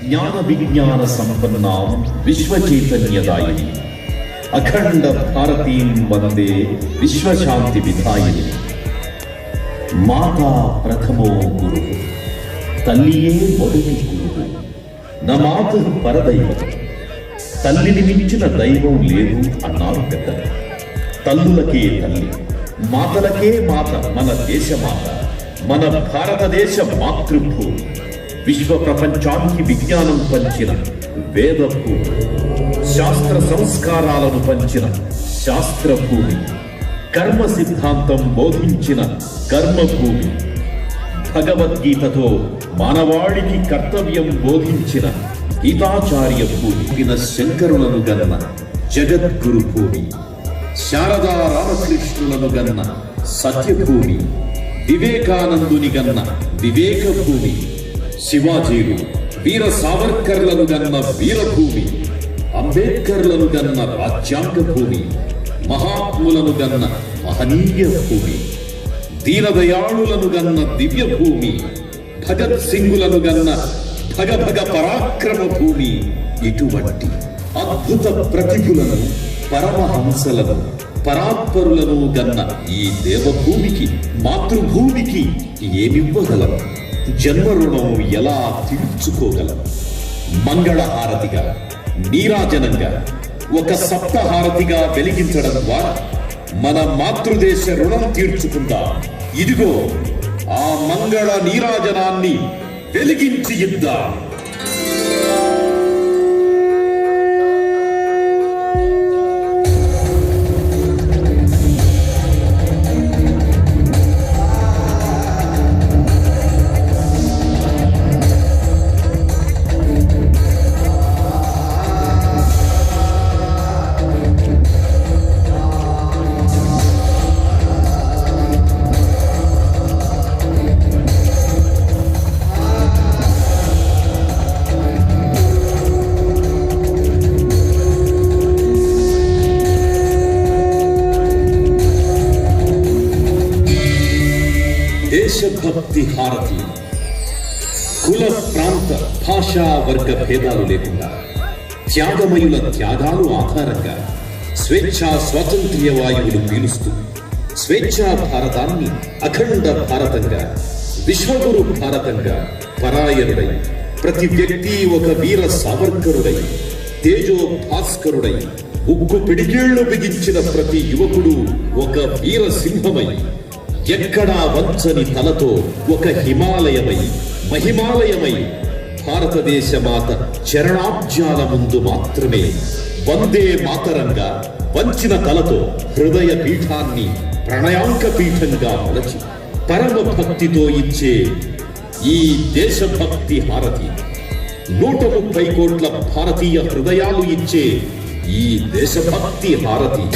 ज्ञान विज्ञान संपन्नां विश्व चैतन्यदायिनी अखंड भारतीं वंदे विश्व शांति विधायिनी माता प्रथमो गुरु तल्लिये मोदति गुरुవు నా మాతృ పరదైవం తల్లిని మించిన దైవం లేదు అన్నారు పెద్దలు. తల్లులకే తల్లి, మాతలకే మాత మన దేశమాత, మన భారతదేశ మాతృభూమి. విశ్వ ప్రపంచానికి విజ్ఞానం పంచిన వేదభూమి, శాస్త్ర సంస్కారాలను పంచిన శాస్త్రభూమి, కర్మ సిద్ధాంతం బోధించిన కర్మభూమి, భగవద్గీతతో మానవాళికి కర్తవ్యం బోధించిన గీతాచార్య భూమి, శంకరులను గన్న జగద్గురు భూమి, శారదా రామకృష్ణులను గన్న సత్యభూమి, వివేకానందుని గన్న వివేక భూమి, శివాజీలు వీర సావర్కర్లను గన్న వీరభూమి, అంబేద్కర్లను గన్న రాజ్యాంగ భూమి, మహాత్ములను గన్న మహనీయ భూమి, దీనదయాళులను గన్న దివ్య భూమి, భగత్ సింగులను గన్న భగ భగ పరాక్రమ భూమి. ఇటువంటి అద్భుత ప్రతిభులను, పరమహంసలను, పరాత్పరులను గన్న ఈ దేవభూమికి, మాతృభూమికి ఏమివ్వగలం? జన్మ రుణం ఎలా తీర్చుకోగలం? మంగళహారతిగా, నీరాజనంగా, ఒక సప్తహారతిగా వెలిగించడం ద్వారా మన మాతృదేశ రుణం తీర్చుకుందాం. ఇదిగో ఆ మంగళ నీరాజనాన్ని వెలిగించి ఇద్దాం. దేశభక్తి హారతి కుల, ప్రాంత, భాషా, వర్గ భేదాలు లేకుండా త్యాగమయుల త్యాగాలు ఆధారంగా స్వేచ్ఛా స్వాతంత్ర్య వాయువులు పీలుస్తూ స్వేచ్ఛా భారతాన్ని అఖండ భారతంగా, విశ్వగురు భారతంగా పరాయణుడై, ప్రతి వ్యక్తి ఒక వీర సావర్కరుడై, తేజో భాస్కరుడై, ఉక్కు పిడికిళ్లు బిగించిన ప్రతి యువకుడు ఒక వీర సింహమై, ఎక్కడా వంచని తలతో ఒక హిమాలయమై, మహిమాలయమై, భారతదేశ మాత చరణాబ్జాల ముందు మాత్రమే వందే మాతరంగా వంచిన తలతో హృదయ పీఠాన్ని ప్రణయాంక పీఠంగా మలచి పరమ భక్తితో ఇచ్చే ఈ దేశభక్తి హారతి, 130 కోట్ల భారతీయ హృదయాలు ఇచ్చే ఈ దేశభక్తి హారతి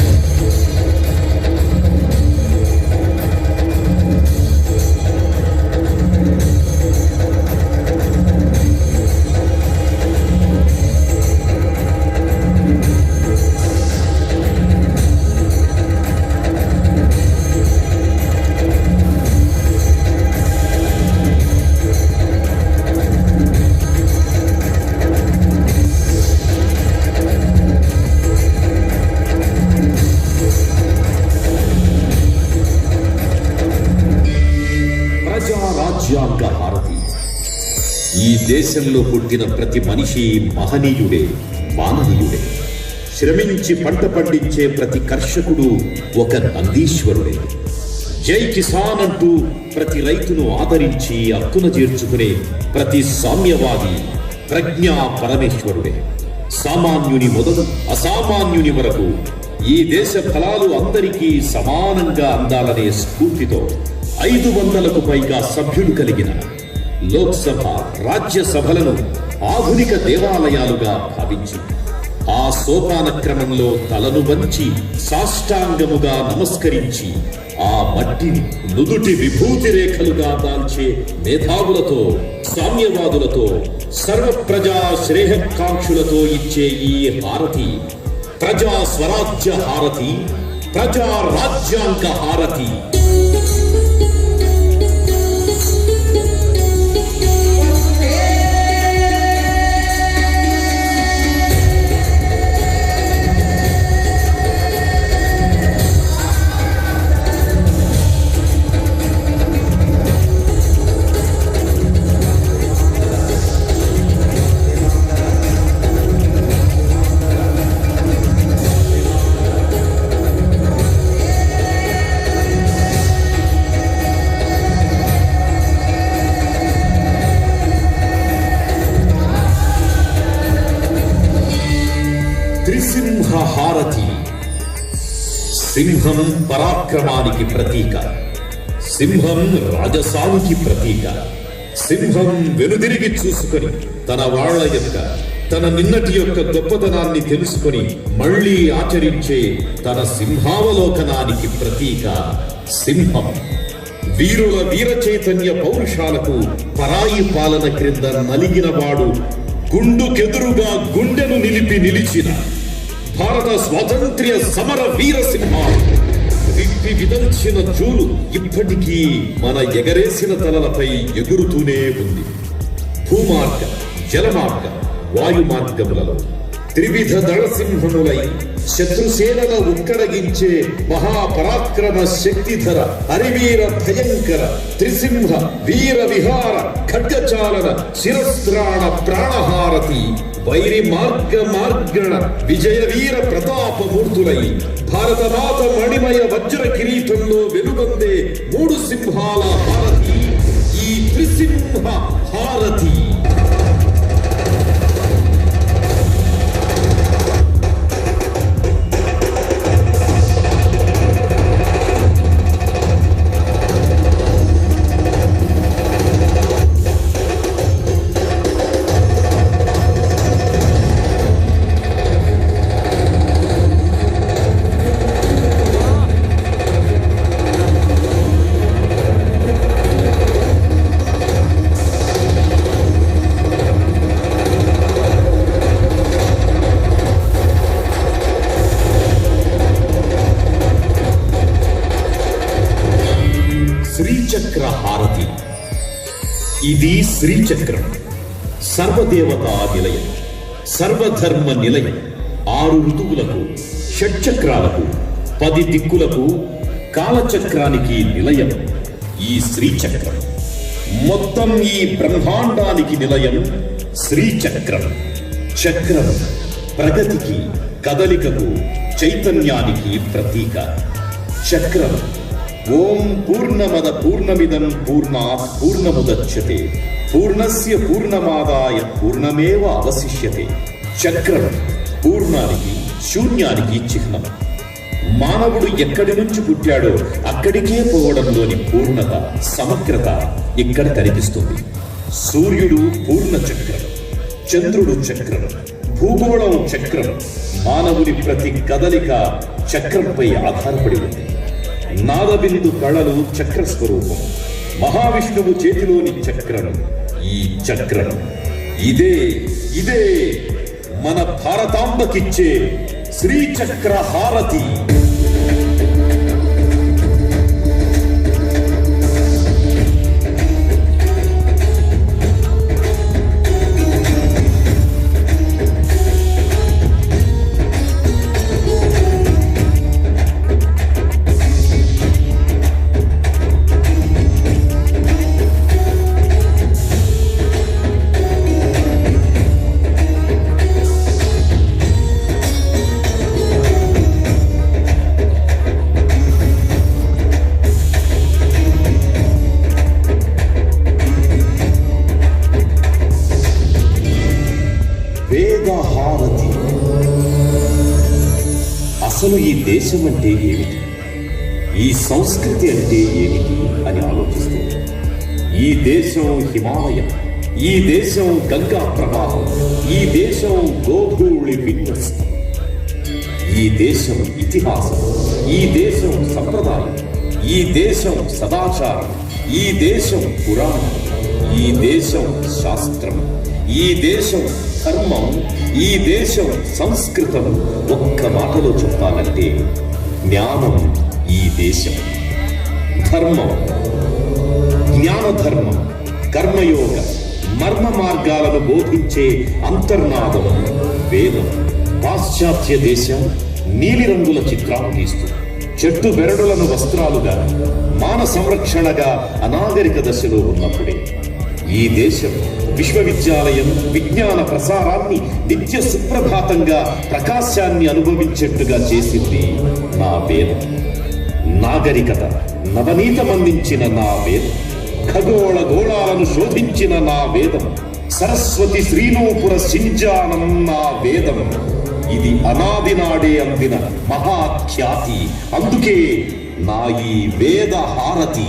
రాజ్యాంగ హారతి. ఈ దేశంలో పుట్టిన ప్రతి మనిషి మహనీయుడే, మానవీయుడే. శ్రమించి పంట పండించే ప్రతి కర్షకుడు ఒక నందీశ్వరుడే. జై కిసాన్ అంటూ ప్రతి రైతును ఆదరించి హక్కున చేర్చుకునే ప్రతి సామ్యవాది ప్రజ్ఞా పరమేశ్వరుడే. సామాన్యుని మొదలు అసామాన్యుని వరకు ఈ దేశ ఫలాలు అందరికీ సమానంగా అందాలనే స్ఫూర్తితో 500కు పైగా సభ్యులు కలిగిన లోక్సభ, రాజ్యసభలను ఆధునిక దేవాలయాలుగా భావించి ఆ సోపాన క్రమంలో తలను వంచి సాష్టాంగముగా నమస్కరించి ఆ మట్టిని నుదుటి విభూతి రేఖలుగా దాల్చే మేధావులతో, సామ్యవాదులతో, సర్వ ప్రజా శ్రేయకాంక్షులతో ఇచ్చే ఈ హారతి ప్రజా స్వరాజ్య హారతి, ప్రజా రాజ్యాంగ హారతి. సింహం పరాక్రమానికి ప్రతీక, సింహం రాజసానికి ప్రతీక. సింహం వెనుదిరిగి చూసుకొని తన వాళ్ళ యొక్క, తన నిన్నటి యొక్క గొప్పతనాన్ని తెలుసుకొని మళ్ళీ ఆచరించే తన సింహావలోకనానికి ప్రతీక సింహం. వీరుల వీర చైతన్య పౌరుషాలకు పరాయి పాలన క్రింద నలిగినవాడు, గుండుకెదురుగా గుండెను నిలిచిన భారత స్వాతంత్ర్య సమర వీరసింహాలు. విప్పి విదంచిన జూలు ఇప్పటికీ మన ఎగరేసిన తలలపై ఎగురుతూనే ఉంది. భూమార్గ, జలమార్గ, వాయు మార్గములలో త్రివిధ దళసింహములై శత్రుసేనల ఉక్కడగించే మహాపరాక్రమ శక్తిధర హరివీర భయంకర త్రిసింహ వీర విహార ఖడ్గచాలన శిరస్త్రాణ ప్రాణహారతి వైరి మార్గణ విజయ వీర ప్రతాపమూర్తులై భారతమాత మణిమయ వజ్ర కిరీటంలో వెలుగొందే 3 సింహాల హారతి ఈ త్రిసింహ హారతి. శ్రీచక్ర హారతి. ఇది శ్రీచక్రం, సర్వదేవతా నిలయం, సర్వధర్మ నిలయం. 6 ఋతువులకు, షట్చక్రాలకు, 10 దిక్కులకు, కాలచక్రానికి నిలయం ఈ శ్రీచక్రం. మొత్తం ఈ బ్రహ్మాండానికి నిలయం శ్రీచక్రం. చక్రం ప్రగతికి, కదలికకు, చైతన్యానికి ప్రతీక. చక్రం ఓం పూర్ణమద పూర్ణమిదం పూర్ణాత్ పూర్ణముదచ్యతే పూర్ణస్య పూర్ణమాదాయ పూర్ణమేవ అవశిష్యతే. చక్రం పూర్ణానికి, శూన్యానికి చిహ్నం. మానవుడు ఎక్కడి నుంచి పుట్టాడో అక్కడికే పోవడంలోని పూర్ణత, సమగ్రత ఇక్కడ కనిపిస్తుంది. సూర్యుడు పూర్ణ చక్రం, చంద్రుడు చక్రం, భూగోళం చక్రం. మానవుని ప్రతి కదలిక చక్రంపై ఆధారపడి ఉంది. నాదబిందు కళలు చక్ర స్వరూపం. మహావిష్ణువు చేతిలోని చక్రం ఈ చక్రం. ఇదే మన భారతాంబకిచ్చే శ్రీచక్ర హారతి. వేదహారతి. అసలు ఈ దేశం అంటే ఏమిటి, ఈ సంస్కృతి అంటే ఏమిటి అని ఆలోచిస్తుంది. ఈ దేశం హిమాలయం, ఈ దేశం గంగా ప్రవాహం, ఈ దేశం గోధూళి విన్యస్తం, ఈ దేశం ఇతిహాసం, ఈ దేశం సంప్రదాయం, ఈ దేశం సదాచారం, ఈ దేశం పురాణం, ఈ దేశం శాస్త్రం, ఈ దేశం ధర్మం, ఈ దేశం సంస్కృతం. ఒక్క మాటలో చెప్పాలంటే జ్ఞానం ఈ దేశం. ధర్మం, జ్ఞానధర్మం, కర్మయోగ, మర్మ మార్గాలను బోధించే అంతర్నాదం వేదం. పాశ్చాత్య దేశం నీలిరంగుల చిత్రాలు గీస్తూ చెట్టు బెరడులను వస్త్రాలుగా, మాన సంరక్షణగా అనాగరిక దశలో ఉన్నప్పుడే ఈ దేశం విశ్వవిద్యాలయం విజ్ఞాన ప్రసారాన్ని నిత్య సుప్రభాతంగా ప్రకాశాన్ని అనుభవించేట్టుగా చేసింది నా వేదం. నాగరికత నవనీతమందించిన నా వేదం, ఖగోళ గోళాలను శోధించిన నా వేదం, సరస్వతి శ్రీనూపుర సింజానం నా వేదం. ఇది అనాది నాడే అందిన మహాఖ్యాతి. అందుకే నా ఈ వేద హారతి.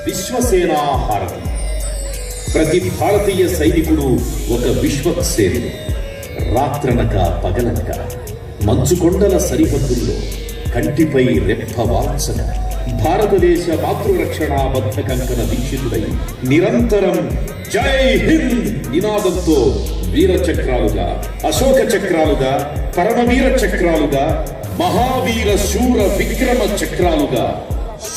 విశ్వసేనా హారతి. ప్రతి భారతీయ సైనికుడు ఒక విశ్వసేనుడు. రాత్రనక పగలనక మంచుకొండల సరిహద్దుల్లో కంటిపై రెప్ప వాల్చన భారతదేశ మాతృరక్షణాబద్ధ కంకణ దీక్షితుడై నిరంతరం జై హింద్ నినాదంతో వీర చక్రాలుగా, అశోక చక్రాలుగా, పరమవీర చక్రాలుగా, మహావీర శూర విక్రమ చక్రాలుగా,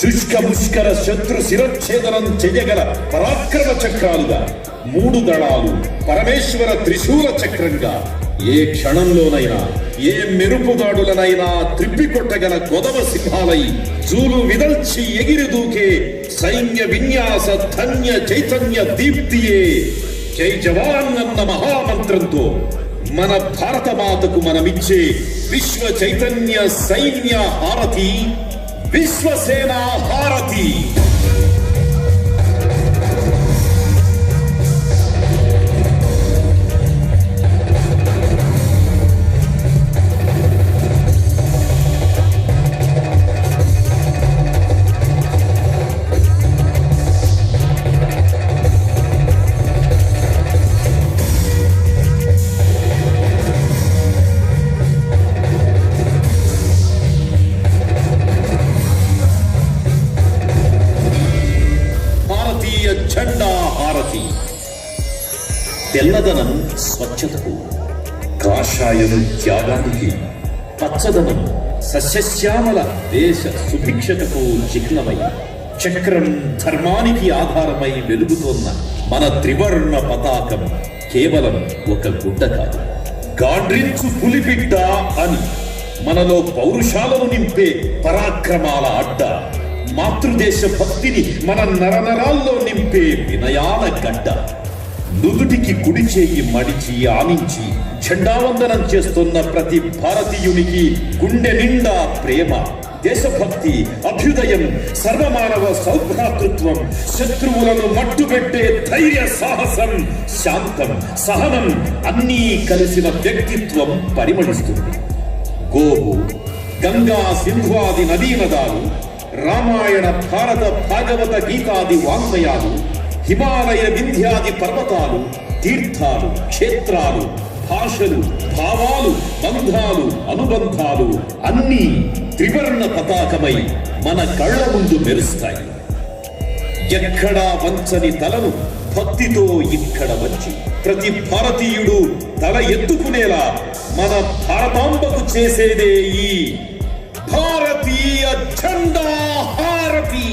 శుష్క ముష్కర శత్రు శిరఛేదనం చెయ్యగల పరాక్రమ చక్రాలుగా, 3 దళాలు పరమేశ్వర త్రిశూల చక్రంగా, ఏ క్షణంలోనైనా ఏ మెరుపుదాడులనైనా త్రిప్పికొట్టగల కొదవ సింహాలై జూలు విదల్చి ఎగిరి దూకే సైన్య విన్యాస ధన్య చైతన్య దీప్తియే జై జవాన్ అన్న మహామంత్రంతో మన భారత మాతకు మనమిచ్చే విశ్వ చైతన్య సైన్య హారతి విశ్వసేనా హారతి. జెండా హారతి. తెల్లదనం స్వచ్ఛతకు, కాషాయం త్యాగానికి, పచ్చదనం సస్యశ్యామల దేశ సుభిక్షతకు చిహ్నమై, చక్రం ధర్మానికి ఆధారమై వెలుగుతోన్న మన త్రివర్ణ పతాకం కేవలం ఒక గుడ్డ కాదు, గాండ్రించు పులిబిడ్డ అని మనలో పౌరుషాలను నింపే పరాక్రమాల అడ్డ, మాతృదేశ భక్తిని మన నరనరాల్లో నింపే వినయాల గడ్డ. నుదుటికి కుడి చేయి మడిచి ఆనించి జెండావందనం చేస్తున్న ప్రతి భారతీయునికి గుండె నిండా ప్రేమ, దేశభక్తి, అభ్యుదయం, సర్వమానవ సౌభ్రాతృత్వం, శత్రువులను మట్టుబెట్టే ధైర్య సాహసం, శాంతం, సహనం అన్నీ కలిసిన వ్యక్తిత్వం పరిమళిస్తుంది. గోవు, గంగా, సింధువాది నదీనదాలు, రామాయణ, భారత, భాగవత, గీతాది వాంగ్మయాలు, హిమాలయ, వింధ్యాది పర్వతాలు, తీర్థాలు, క్షేత్రాలు, భాషలు, భావాలు, బంధాలు, అనుబంధాలు అన్నీ త్రివర్ణ పతాకమై మన కళ్ళ ముందు మెరుస్తాయి. ఎక్కడా వంచని తలను భక్తితో ఇక్కడ వచ్చి ప్రతి భారతీయుడు తల ఎత్తుకునేలా మన భారతాంబకు చేసేదే ఈ భారతీయ జెండా హారతి.